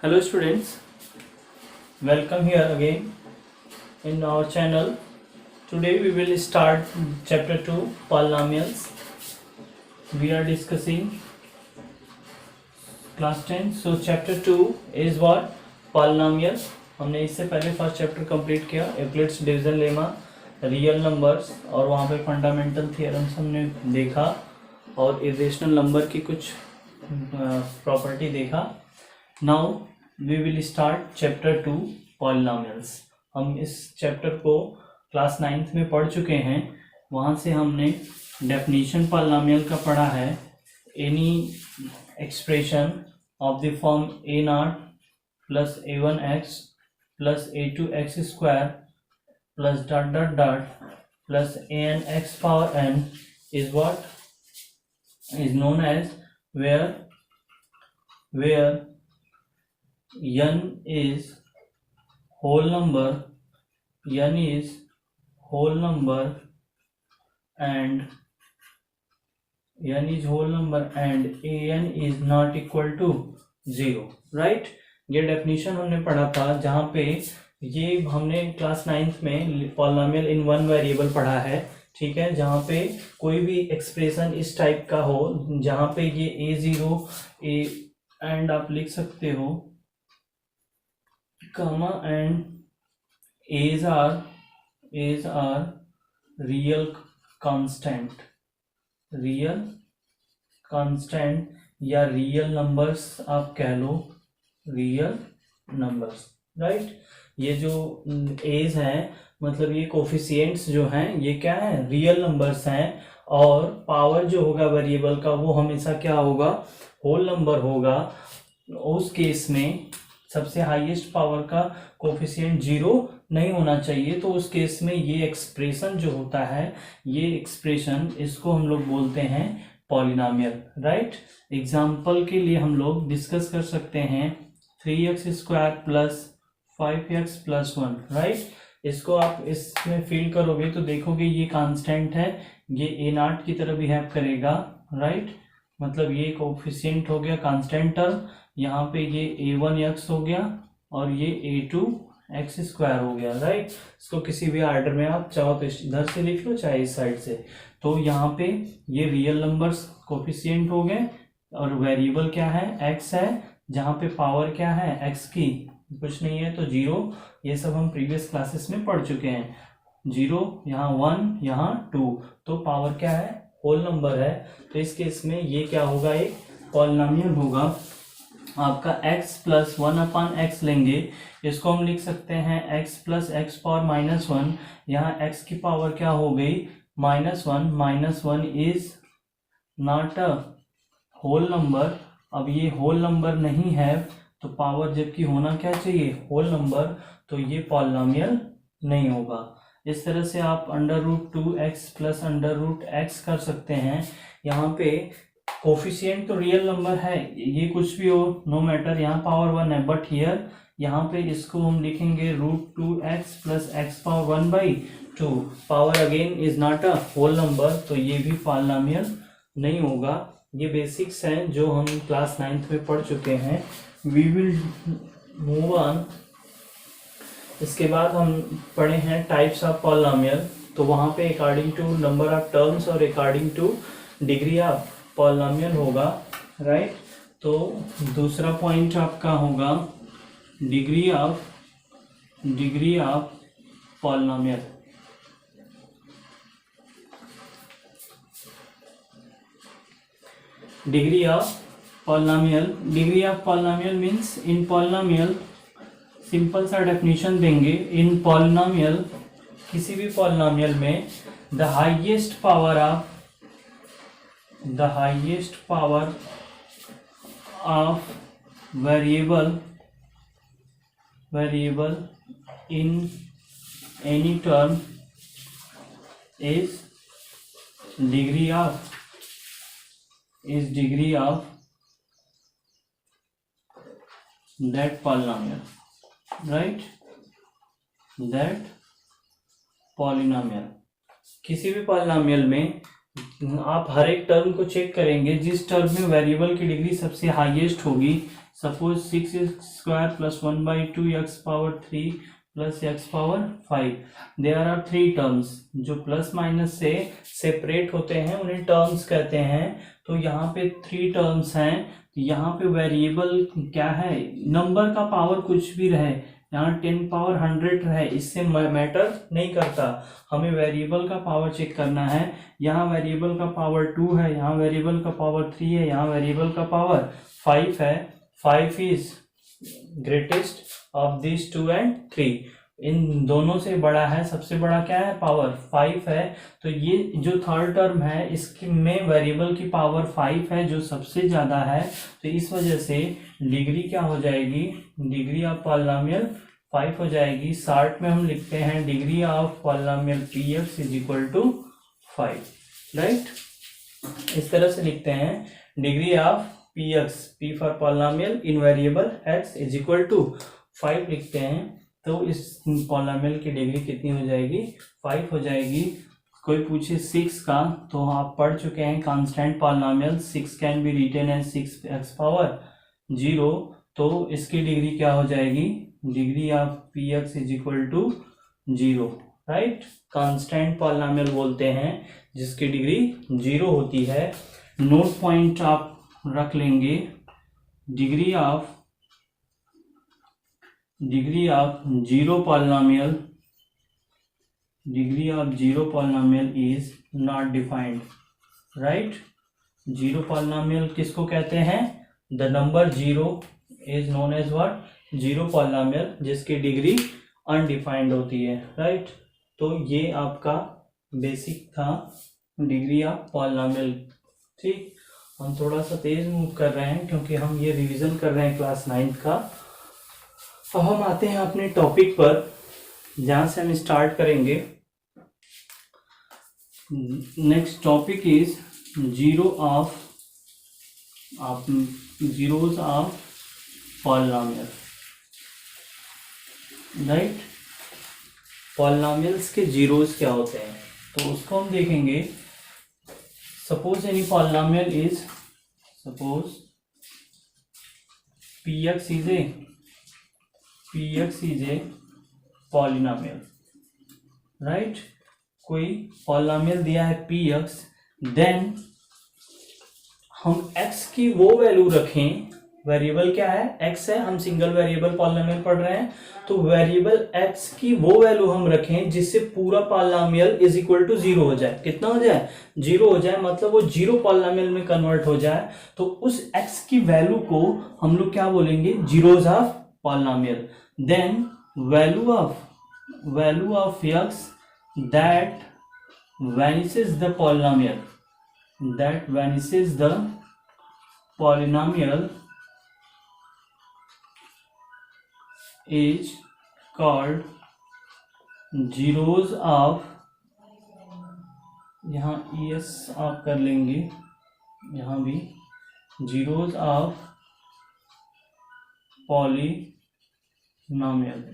Hello students, welcome here again in our channel. Today we will start chapter 2 polynomials. We are discussing class 10. So chapter 2 is what? Polynomial. हमने इससे पहले first chapter complete किया, Euclid's division lemma, real numbers, और वहाँ पे fundamental theorems हमने देखा और इरेशनल नंबर की कुछ प्रॉपर्टी देखा. Now we will start chapter 2 polynomials. हम इस चैप्टर को क्लास 9th में पढ़ चुके हैं. वहाँ से हमने डेफिनेशन पॉलिनॉमियल का पढ़ा है. Any expression of the form A not plus a1x plus a2x square plus dot dot dot plus an x power n is what is known as where n is whole number and an is not equal to 0. Right, ये definition हमने पढ़ा था, जहाँ पे ये हमने class 9th में polynomial in one variable पढ़ा है. ठीक है, जहाँ पे कोई भी एक्सप्रेशन इस टाइप का हो, जहाँ पे ये a0 a एंड आप लिख सकते हो comma and a's are real constant या रियल नंबर्स आप कह लो, रियल नंबर्स. राइट, ये जो एज हैं मतलब ये कोफिशिएंट्स जो हैं ये क्या है, रियल नंबर्स हैं. और पावर जो होगा वेरिएबल का वो हमेशा क्या होगा, होल नंबर होगा. उस केस में सबसे हाईएस्ट पावर का कोफिशिएंट 0 नहीं होना चाहिए. तो उस केस में ये एक्सप्रेशन जो होता है, ये एक्सप्रेशन इसको हम लोग बोलते हैं पॉलिनॉमियल. राइट, एग्जाम्पल के लिए हम लोग डिस्कस कर सकते हैं 3x square plus 5x plus 1. Right, इसको आप इसमें फील करोगे तो देखोगे ये कांस्टेंट है, ये a0 की तरह बिहेव करेगा. राइट, मतलब ये कोफिशिएंट हो गया कांस्टेंट टर्म, यहाँ पे ये a1x हो गया और ये a2x स्क्वायर हो गया. राइट, इसको किसी भी ऑर्डर में आप चाहो तो इधर से लिख लो चाहे इस साइड से. तो यहाँ पे ये रियल नंबर्स कोफिशिएंट हो गए और वेरिएबल क्या है, x है, जहाँ पे पावर क्या है x की कुछ नहीं है तो 0. ये सब हम प्रीवियस क्लासेस में पढ़ चुके हैं. 0 यहाँ 1 यहाँ 2, तो पावर क्या है, होल नंबर है. तो इस केस में ये क्या होगा, एक पॉलिनॉमियल होगा आपका. x प्लस 1/x लेंगे, इसको हम लिख सकते हैं x प्लस x पावर -1. यहाँ x की पावर क्या हो गई, -1. -1 is not a whole number. अब ये होल नंबर नहीं है तो पावर जबकि होना क्या चाहिए, होल नंबर, तो ये पॉलिनॉमियल नहीं होगा. इस तरह से आप √2x प्लस √x कर सकते हैं. यहाँ पे कोफिशिएंट तो रियल नंबर है, ये कुछ भी हो नो मैटर, यहाँ पावर 1 है. बट हियर यहाँ पे इसको हम लिखेंगे √2x plus x power 1/2. Power again is not a whole number, तो ये भी पॉलिनॉमियल नहीं होगा. ये बेसिक्स हैं जो हम क्लास 9th में पढ़ चुके हैं. We will move on. इसके बाद हम पढ़े हैं टाइप्स ऑफ पॉलिनॉमियल. तो वहाँ पे according to number of terms और according to degree of polynomial होगा. राइट, तो दूसरा पॉइंट आपका होगा degree of polynomial. Degree of polynomial means in polynomial, simple सा डेफिनेशन देंगे. इन पॉलिनॉमियल, किसी भी पॉलिनॉमियल में the highest power of variable in any term is degree of that polynomial. Right, that polynomial. किसी भी polynomial में आप हर एक टर्म को चेक करेंगे, जिस टर्म में वेरिएबल की डिग्री सबसे हाईएस्ट होगी suppose 6x² plus 1/2 x power 3 plus x power 5, there are 3 terms. जो प्लस माइनस से सेपरेट होते हैं उन्हें टर्म्स कहते हैं। तो यहाँ पे 3 टर्म्स हैं। यहाँ पे वेरिएबल क्या है, नंबर का पावर कुछ भी रहे, यहाँ 10 पावर 100 रहे, इससे मैटर नहीं करता, हमें वेरिएबल का पावर चेक करना है। यहाँ वेरिएबल का पावर 2 है, यहाँ वेरिएबल का पावर 3 है, यहाँ वेरिएबल का पावर 5 है। 5 is greatest of this 2 and 3, इन दोनों से बड़ा है, सबसे बड़ा क्या है, पावर 5 है। तो ये जो थर्ड टर्म है इसकी में वेरिएबल की पावर 5 है जो सबसे ज्यादा है। तो इस वजह से डिग्री क्या हो जाएगी, डिग्री ऑफ पॉलिनोमियल 5 हो जाएगी। शॉर्ट में हम लिखते हैं degree of polynomial px is equal to 5, right. इस तरह से लिखते हैं degree of px, p for polynomial in variable x is equal to 5 लिखते हैं। तो इस पॉलिनोमियल की डिग्री कितनी हो जाएगी, 5 हो जाएगी। कोई पूछे 6 का, तो आप पढ़ चुके हैं constant polynomial 6 can be written as 6x power 0। तो इसकी डिग्री क्या हो जाएगी, degree of px is equal to 0, right. Constant polynomial बोलते हैं जिसकी डिग्री 0 होती है। नोट पॉइंट आप रख लेंगे, degree of zero polynomial, degree of zero polynomial is not defined, right. Zero polynomial किसको कहते हैं, the number zero is known as what, zero polynomial, जिसकी डिग्री अनडिफाइंड होती है, राइट। तो ये आपका बेसिक था डिग्री ऑफ पॉलिनोमियल, ठीक। हम थोड़ा सा तेज मूव कर रहे हैं क्योंकि हम ये रिवीजन कर रहे हैं क्लास 9 का। अब हम आते हैं अपने टॉपिक पर जहां से हम स्टार्ट करेंगे। Next topic is zeros of polynomial, right. Polynomials के जीरोज क्या होते हैं तो उसको हम देखेंगे। Suppose any polynomial is, suppose px is a polynomial, right. कोई पॉलिनोमियल दिया है px, देन हम x की वो वैल्यू रखें, वेरिएबल क्या है, x है, हम सिंगल वेरिएबल पॉलिनोमियल पढ़ रहे हैं, तो वेरिएबल x की वो वैल्यू हम रखें जिससे पूरा पॉलिनोमियल इज इक्वल टू 0 हो जाए। कितना हो जाए, 0 हो जाए, मतलब वो 0 पॉलिनोमियल में कन्वर्ट हो जाए। तो उस x की वैल्यू को हम लोग क्या बोलेंगे, zeros of polynomial. Then value of x that vanishes the polynomial is called zeros of, यहाँ es आप कर लेंगे, यहाँ भी zeros of polynomial,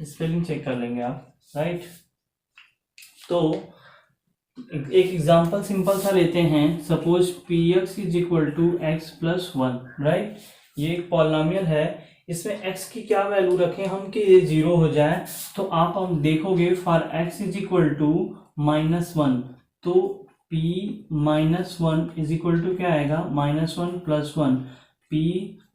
spelling check कर लेंगे आप, राइट। तो एक एग्जांपल सिंपल सा लेते हैं। Suppose px is equal to x plus 1, right. ये एक पॉलिनोमियल है, इसमें x की क्या वैल्यू रखें हम कि ये 0 हो जाए। तो आप हम देखोगे for x is equal to -1, तो p -1 इज इक्वल टू क्या आएगा, -1 + 1, p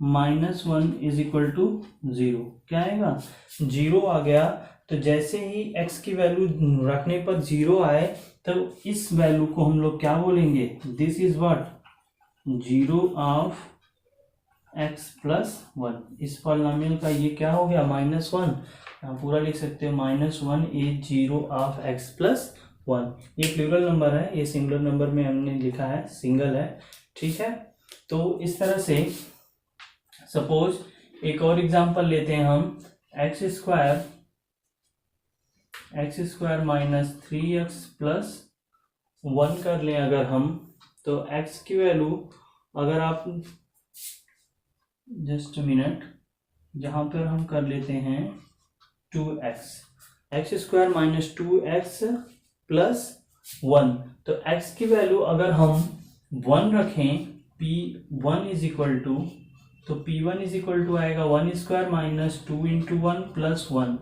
-1 इज इक्वल टू 0, क्या आएगा, 0 आ गया। तो जैसे ही x की वैल्यू रखने पर 0 आए, तो इस वैल्यू को हम लोग क्या बोलेंगे, this is what, zero of x plus 1। इस पॉलिनोमियल का ये क्या हो गया, -1, यहाँ पूरा लिख सकते हो, -1 is zero of x plus 1। ये प्लूरल नंबर है, ये सिंगुलर नंबर में हमने लिखा है, सिंगल है, ठीक है। तो इस तरह से सपोज एक और एग्जांपल लेते हैं हम, x square minus 3x plus 1 कर लें अगर हम, तो x की वैल्यू अगर आप जस्ट मिनट, जहां पर हम कर लेते हैं 2x square minus 2x plus 1, तो x की वैल्यू अगर हम 1 रखें, p1 इज इक्वल टू तो P1 इज इक्वल टू आएगा 1² minus 2 into 1 plus 1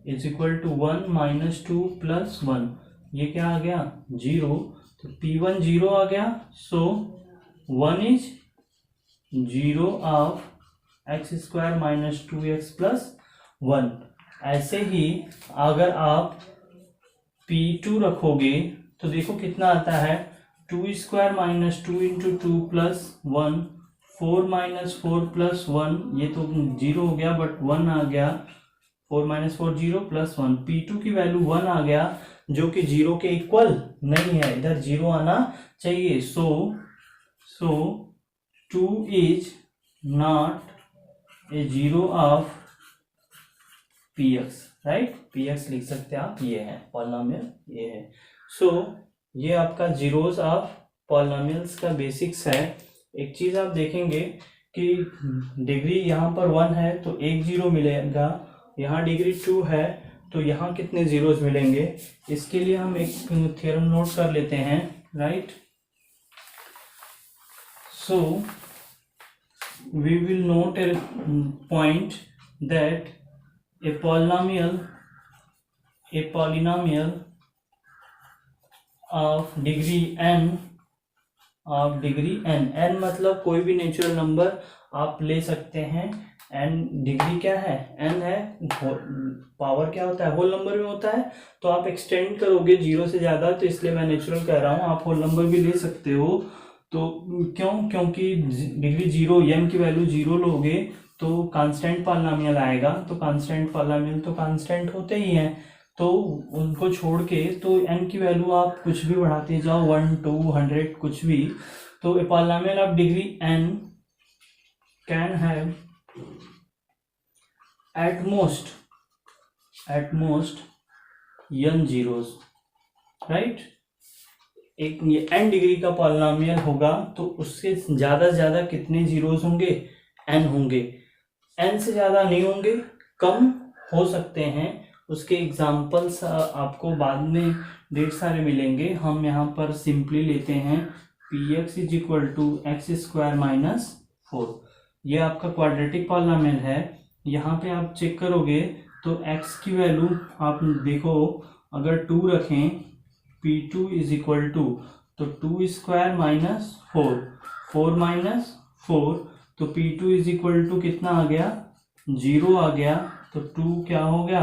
is equal to 1 minus 2 plus 1, ये क्या आ गया 0, तो P1 0 आ गया, सो 1 is 0 of x² minus 2x plus 1। ऐसे ही अगर आप P2 रखोगे तो देखो कितना आता है 2² minus 2 into 2 plus 1, 4 minus 4 plus 1, ये तो 0 हो गया बट 1 आ गया, 4 माइनस 4 0 प्लस 1, P2 की वैल्यू 1 आ गया जो कि 0 के इक्वल नहीं है, इधर 0 आना चाहिए, सो 2 is not a 0 of Px, right, Px लिख सकते हैं आप, ये है पॉलिनोमियल, ये है। सो ये आपका जीरोस ऑफ पॉलिनोमियल्स का बेसिक्स है। एक चीज आप देखेंगे कि डिग्री यहाँ पर 1 है तो एक 0 मिलेगा, यहाँ डिग्री 2 है तो यहाँ कितने जीरोस मिलेंगे, इसके लिए हम एक थ्योरम नोट कर लेते हैं, right. So we will note a point that a polynomial of degree n n मतलब कोई भी नेचुरल नंबर आप ले सकते हैं, n डिग्री क्या है, n है, पावर क्या होता है, होल नंबर में होता है, तो आप एक्सटेंड करोगे 0 से ज्यादा, तो इसलिए मैं नेचुरल कह रहा हूँ, आप होल नंबर भी ले सकते हो। तो क्योंकि डिग्री 0, n की वैल्यू 0 लोगे तो कांस्टेंट पॉलिनोमियल आएगा, तो कांस्टेंट पॉलिनोमियल तो कांस्टेंट होते ही हैं, तो उनको छोड़ के तो n की वैल्यू आप कुछ भी बढ़ाते जाओ, 1 2 100 कुछ भी, तो a polynomial of degree n can have at most n zeros, right. एक ये n डिग्री का पॉलिनोमियल होगा तो उससे ज्यादा से ज्यादा कितने जीरोस होंगे, n होंगे, n से ज्यादा नहीं होंगे, कम हो सकते हैं, उसके एग्जाम्पल्स आपको बाद में ढेर सारे मिलेंगे। हम यहाँ पर सिंपली लेते हैं Px is equal to x² minus 4, ये आपका क्वाड्रेटिक पॉलिनोमियल है। यहाँ पे आप चेक करोगे तो x की वैल्यू आप देखो, अगर 2 रखें, P2 इज इक्वल टू, तो 2² माइनस 4, 4 माइनस 4, तो P2 इज इक्वल टू कितना आ गया, 0 आ गया, तो 2 क्या हो गया,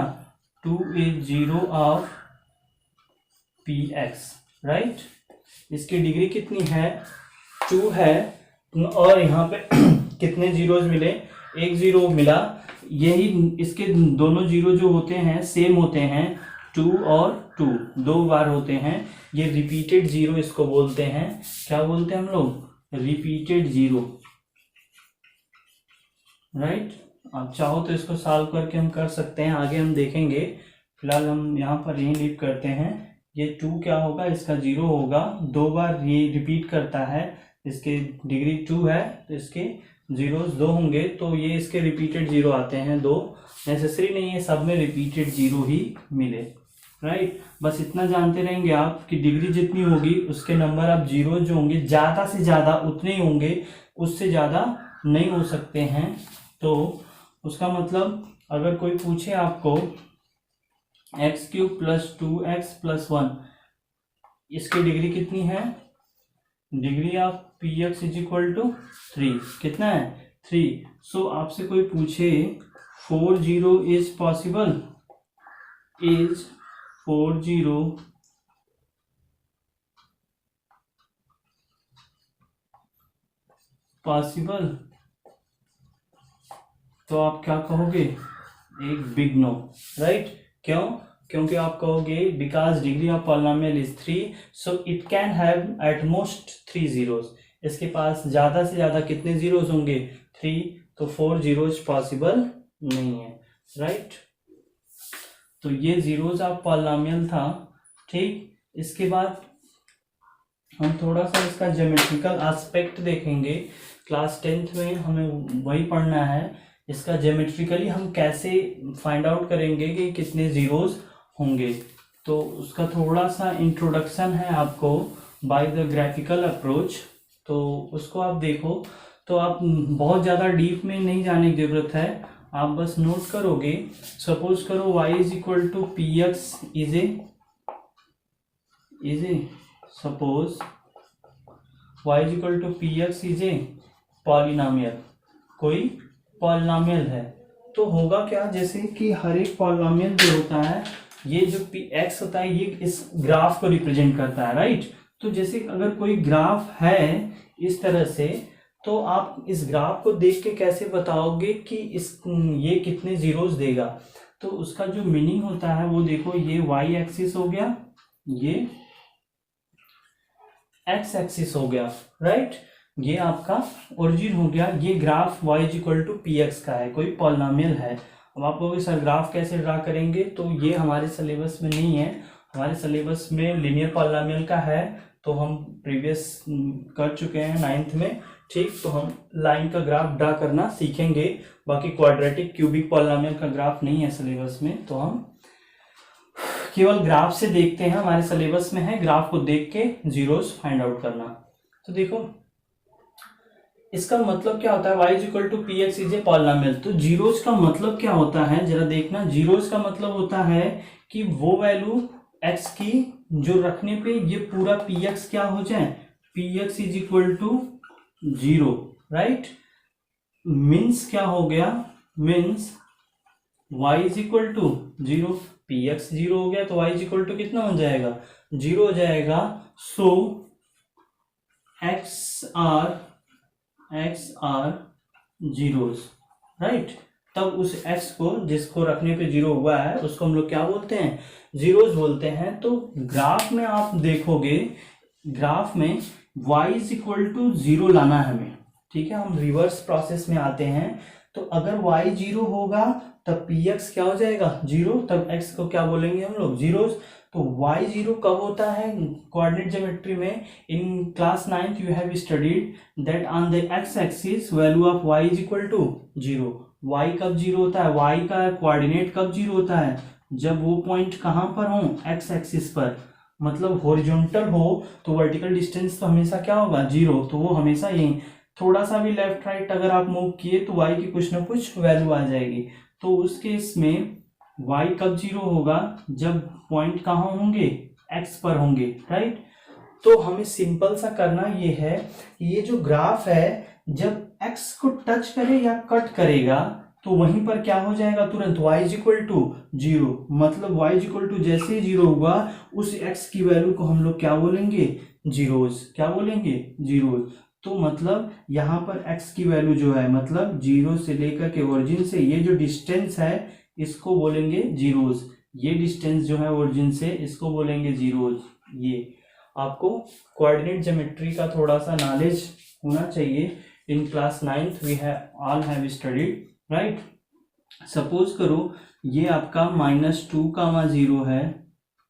2 इज 0 ऑफ Px, राइट। इसकी डिग्री कितनी है, 2 है, और यहाँ पे कितने जीरोस मिले, एक 0 मिला, यही इसके दोनों 0 जो होते हैं सेम होते हैं, 2 और 2 दो बार होते हैं, ये रिपीटेड 0 इसको बोलते हैं, क्या बोलते हैं हम लोग, रिपीटेड 0, राइट। आप चाहो तो इसको सॉल्व करके हम कर सकते हैं, आगे हम देखेंगे, फिलहाल हम यहाँ पर यही लीव करते हैं। ये 2 क्या होगा, इसका 0 होगा, 2 बार ये रिपीट करता है, इसके डिग्री 2 है तो इसके जीरोस 2 होंगे, तो ये इसके रिपीटेड 0 आते हैं 2, नेसेसरी नहीं है सब में रिपीटेड 0 ही मिले, राइट। बस इतना जानते रहेंगे आप कि डिग्री जितनी होगी उसके नंबर ऑफ जीरो जो होंगे ज्यादा से ज्यादा उतने ही होंगे, उससे ज्यादा नहीं हो सकते हैं। तो उसका मतलब अगर कोई पूछे आपको x³ प्लस 2x प्लस 1, इसकी डिग्री कितनी है, degree of Px is equal to 3, कितना है 3, सो आपसे कोई पूछे 40 इज पॉसिबल, इज 40 पॉसिबल, तो आप क्या कहोगे, एक बिग नो, राइट। क्यों, क्योंकि आप कहोगे because degree of polynomial is 3, so it can have at most 3 zeros, इसके पास ज्यादा से ज्यादा कितने जीरोस होंगे, 3, तो 4 जीरोस पॉसिबल नहीं है, राइट। तो ये जीरोस ऑफ पॉलिनोमियल था, ठीक। इसके बाद हम थोड़ा सा इसका ज्योमेट्रिकल एस्पेक्ट देखेंगे, क्लास 10th में हमें वही पढ़ना है, इसका ज्योमेट्रिकली हम कैसे फाइंड आउट करेंगे कि कितने जीरोस होंगे, तो उसका थोड़ा सा इंट्रोडक्शन है आपको बाय द ग्राफिकल अप्रोच, तो उसको आप देखो। तो आप बहुत ज़्यादा डीप में नहीं जाने की जरूरत है, आप बस नोट करोगे। सपोज करो y is equal to p x is a suppose y is equal to p x is a polynomial, कोई पॉलिनोमियल है। तो होगा क्या, जैसे कि हर एक पॉलिनोमियल जो होता है, ये जो पी एक्स होता है ये इस ग्राफ को रिप्रेजेंट करता है, राइट। तो जैसे अगर कोई ग्राफ है इस तरह से, तो आप इस ग्राफ को देख के कैसे बताओगे कि ये कितने जीरोस देगा। तो उसका जो मीनिंग होता है वो देखो, ये वाई एक्सिस हो गया, ये एक्स एक्सिस हो गया, राइट। ये आपका ओरिजिन हो गया। ये graph y is equal to p x का है, कोई पॉलिनोमियल है। अब आप लोग सर ग्राफ कैसे ड्रा करेंगे, तो ये हमारे सिलेबस में नहीं है। हमारे सिलेबस में लीनियर पॉलिनोमियल का है, तो हम प्रीवियस कर चुके हैं 9th में, ठीक। तो हम लाइन का ग्राफ ड्रा करना सीखेंगे, बाकी क्वाड्रेटिक क्यूबिक पॉलिनोमियल का ग्राफ नहीं है सिलेबस में, तो हम केवल ग्राफ से देखते हैं। हमारे सिलेबस में है ग्राफ को देख के जीरोस फाइंड आउट करना। तो देखो इसका मतलब क्या होता है, y is equal to p x is a polynomial. तो जीरोस का मतलब क्या होता है, जरा देखना। जीरोस का मतलब होता है कि वो वैल्यू x की जो रखने पे ये पूरा पी एक्स क्या हो जाए, p x is equal to zero, right. Means क्या हो गया, means y is equal to zero, p x zero हो गया तो y इज इक्वल टू कितना हो जाएगा, जीरो हो जाएगा। सो एक्स आर जीरोस, राइट। तब उस x को जिसको रखने पे जीरो हुआ है उसको हम लोग क्या बोलते हैं, जीरोस बोलते हैं। तो ग्राफ में आप देखोगे, ग्राफ में y is equal to zero लाना है हमें, ठीक है। हम रिवर्स प्रोसेस में आते हैं। तो अगर y जीरो होगा तब px क्या हो जाएगा, जीरो, तब x को क्या बोलेंगे हम लोग, जीरोस। तो y जीरो कब होता है कोऑर्डिनेट ज्योमेट्री में, in class 9th you have studied that on the x axis value of y is equal to zero. y कब जीरो होता है, y का कोऑर्डिनेट कब जीरो होता है, जब वो पॉइंट कहाँ पर हो, x एक्सिस पर, मतलब हॉरिजॉन्टल हो तो वर्टिकल डिस्टेंस तो हमेशा क्या होगा, जीरो। तो वो हमेशा यही, थोड़ा सा भी लेफ्ट राइट अगर आप मूव किए तो y की कुछ ना कुछ वैल्यू आ जाएगी। तो उस केस में y कब जीरो होगा, जब पॉइंट कहाँ होंगे, x पर होंगे, राइट। तो हमें सिंपल सा करना ये है, ये जो ग्राफ है जब x को टच करे या कट करेगा तो वहीं पर क्या हो जाएगा तुरंत, y is equal to zero. मतलब y इज इक्वल टू जैसे ही जीरो हुआ उस x की वैल्यू को हम लोग क्या बोलेंगे, जीरोस, क्या बोलेंगे, जीरोस। तो मतलब यहाँ पर x की वैल्यू जो है, मतलब जीरो से लेकर के ओरिजिन से ये जो डिस्टेंस है इसको बोलेंगे जीरोस। ये डिस्टेंस जो है ओरिजिन से इसको बोलेंगे जीरोस। ये आपको कोऑर्डिनेट ज्योमेट्री का थोड़ा सा नॉलेज होना चाहिए। In class 9th we have all have studied, right. Suppose करो ये आपका -2, 0 है,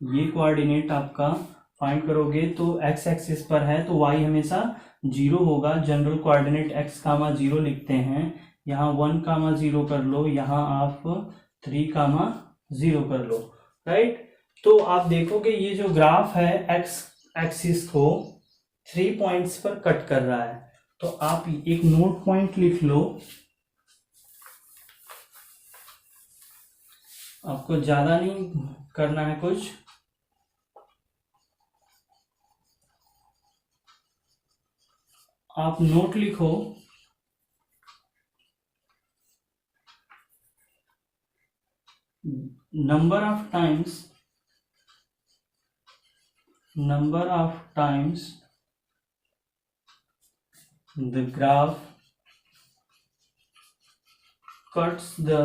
ये कोऑर्डिनेट आपका फाइंड करोगे तो x एक्सिस पर है तो y हमेशा जीरो होगा। जनरल कोऑर्डिनेट x, 0 लिखते हैं। यहाँ 1, 0 कर लो, यहाँ आप 3, 0 कर लो, राइट। तो आप देखोगे ये जो ग्राफ है x एक्सिस को 3 पॉइंट्स पर कट कर रहा है। तो आप एक नोट पॉइंट लिख लो, आपको ज्यादा नहीं करना है कुछ। आप नोट लिखो, number of times the graph cuts the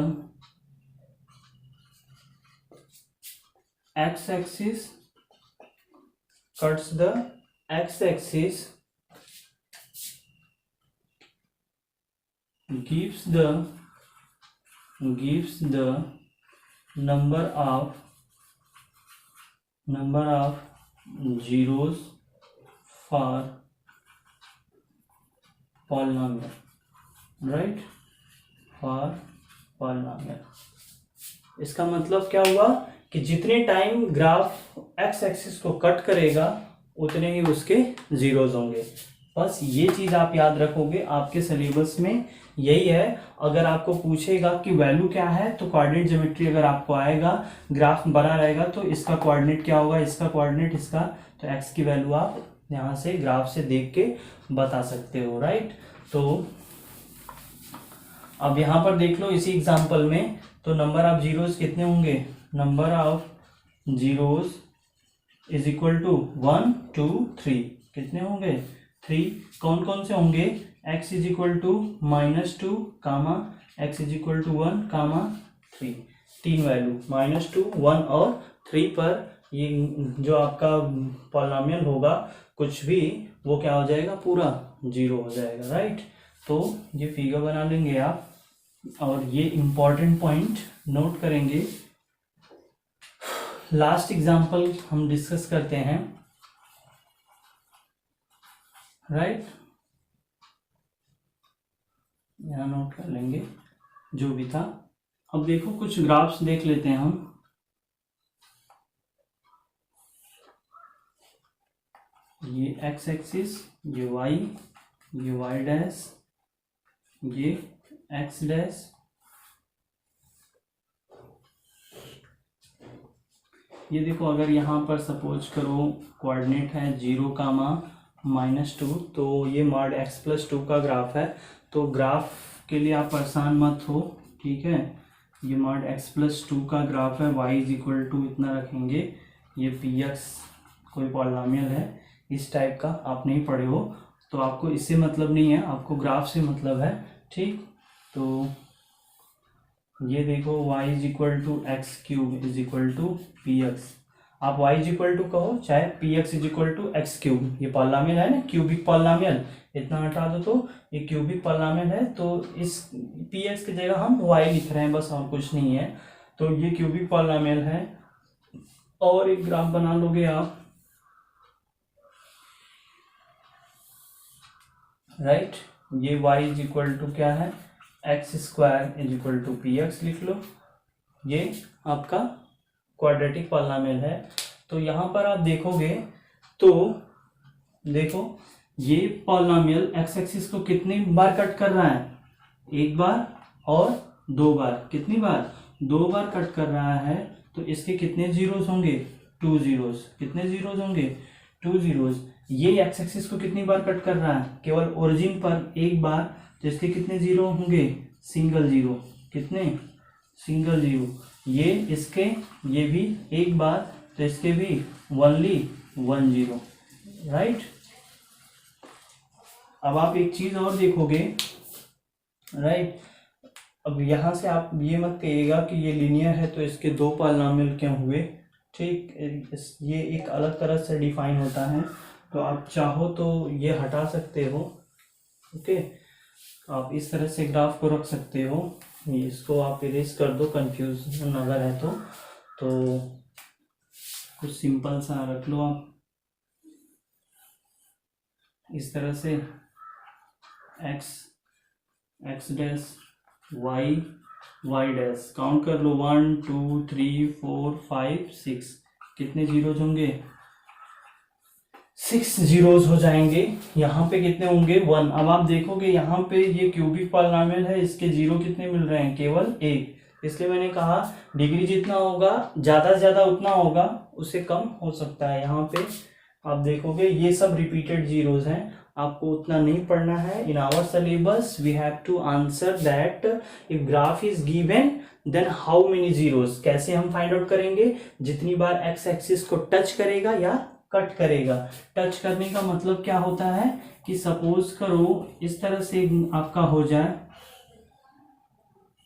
x-axis, gives the number of zeros for polynomial, right, for polynomial। इसका मतलब क्या हुआ कि जितने टाइम ग्राफ x एक्सिस को कट करेगा उतने ही उसके जीरोस होंगे। बस ये चीज आप याद रखोगे, आपके सिलेबस में यही है। अगर आपको पूछेगा कि वैल्यू क्या है, तो कोऑर्डिनेट ज्योमेट्री अगर आपको आएगा, ग्राफ बना रहेगा, तो इसका कोऑर्डिनेट क्या होगा, इसका कोऑर्डिनेट इसका, तो एक्स की वैल्यू आप यहाँ से ग्राफ से देख के बता सकते हो, राइट। तो अब यहाँ पर देख लो इसी एग्जांपल में, तो नंबर ऑफ जीरोस कितने होंगे, number of zeros is equal to 1 2 3, कितने होंगे 3। कौन कौन से होंगे, x is equal to -2 comma x is equal to 1 comma 3, तीन वैल्यू -2 1 और 3 पर ये जो आपका पॉलिनोमियल होगा कुछ भी, वो क्या हो जाएगा, पूरा 0 हो जाएगा, राइट। तो ये फिगर बना लेंगे आप, और ये इंपॉर्टेंट पॉइंट नोट करेंगे। लास्ट एग्जांपल हम डिस्कस करते हैं, राइट। यहाँ नोट कर लेंगे जो भी था। अब देखो कुछ ग्राफ्स देख लेते हैं हम। ये एक्स एक्सिस, ये वाई डैश, ये एक्स डैश, ये देखो अगर यहाँ पर सपोज करो कोऑर्डिनेट है 0 कामा -2, तो ये मॉड x+2 का ग्राफ है। तो ग्राफ के लिए आप परेशान मत हो, ठीक है। ये मॉड x+2 का ग्राफ है, y इज इक्वल टू इतना रखेंगे, ये px कोई पॉलिनोमियल है इस टाइप का, आप नहीं पढ़े हो तो आपको इससे मतलब नहीं है, आपको ग्राफ से मतलब है, ठीक। तो ये देखो y is equal to x cube is equal to p x, आप y इज इक्वल टू कहो चाहे p x is equal to x cube, ये पॉलिनोमियल है ना, क्यूबिक पॉलिनोमियल, इतना हटा दो तो ये क्यूबिक पॉलिनोमियल है, तो इस पी एक्स की जगह हम y लिख रहे हैं बस, और कुछ नहीं है। तो ये क्यूबिक पॉलिनोमियल है, और एक ग्राफ बना लोगे आप, राइट। ये y इज इक्वल टू क्या है, x square is equal to p x लिख लो, ये आपका क्वाड्रेटिक पॉलिनोमियल है। तो यहाँ पर आप देखोगे तो देखो ये पॉलिनोमियल एक्स एक्सिस को कितनी बार कट कर रहा है, एक बार और दो बार, कितनी बार, दो बार कट कर रहा है। तो इसके कितने जीरोस होंगे, 2 जीरोस, कितने जीरोस होंगे, 2 जीरोस। ये एक्स एक्सिस को कितनी बार कट कर रहा है, केवल ओरिजिन पर एक बार, तो इसके कितने जीरो होंगे, सिंगल जीरो, कितने, सिंगल जीरो। ये इसके, ये भी एक बार, तो इसके भी ओनली 1 जीरो, राइट। अब आप एक चीज और देखोगे, राइट। अब यहां से आप ये मत कहिएगा कि ये लीनियर है तो इसके दो पॉलिनोमियल क्यों हुए, ठीक। ये एक अलग तरह से डिफाइन होता है, तो आप चाहो तो ये हटा सकते हो, ओके। आप इस तरह से ग्राफ को रख सकते हो, इसको आप इरेज कर दो कंफ्यूजन अगर है तो कुछ सिंपल सा रख लो आप इस तरह से, x dash y dash, count कर लो 1 2 3 4 5 6, कितने जीरोज होंगे, 6 जीरोज हो जाएंगे। यहाँ पे कितने होंगे, 1। अब आप देखोगे यहाँ पे ये क्यूबिक पॉलिनोमियल है, इसके जीरो कितने मिल रहे हैं, केवल 1। इसलिए मैंने कहा डिग्री जितना होगा ज्यादा से ज्यादा उतना होगा, उससे कम हो सकता है। यहाँ पे आप देखोगे ये सब रिपीटेड जीरोज हैं, आपको उतना नहीं पढ़ना है। In our syllabus we have to answer that if graph is given then how many zeros. कैसे हम फाइंड आउट करेंगे, जितनी बार एक्स एक्सिस को टच करेगा या कट करेगा। टच करने का मतलब क्या होता है कि सपोज करो इस तरह से आपका हो जाए,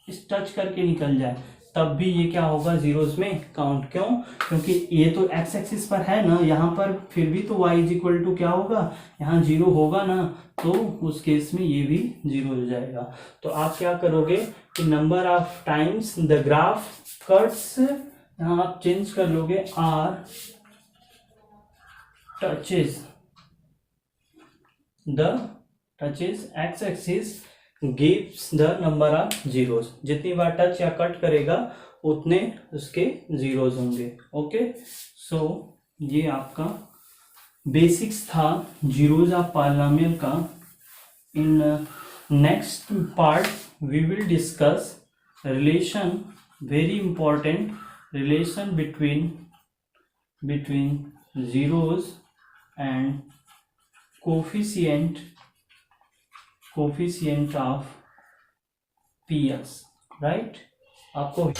इस टच करके निकल जाए, तब भी ये क्या होगा, जीरोस में काउंट। क्यों, क्योंकि ये तो एक्स एक्सिस पर है ना, यहाँ पर फिर भी तो y इज इक्वल टू क्या होगा, यहाँ जीरो होगा ना, तो उस केस में ये भी जीरो हो जाएगा। तो आप क्या करोगे कि number of times the graph cuts, यहाँ आप चेंज कर लोगे, are touches x axis gives the number of zeros। जितनी बार टच या कट करेगा उतने उसके जीरोज होंगे, ओके। सो ये आपका बेसिक्स था जीरोज ऑफ पॉलिनोमियल का। In next part we will discuss relation, very important relation between zeros and coefficient of PS, right? आपको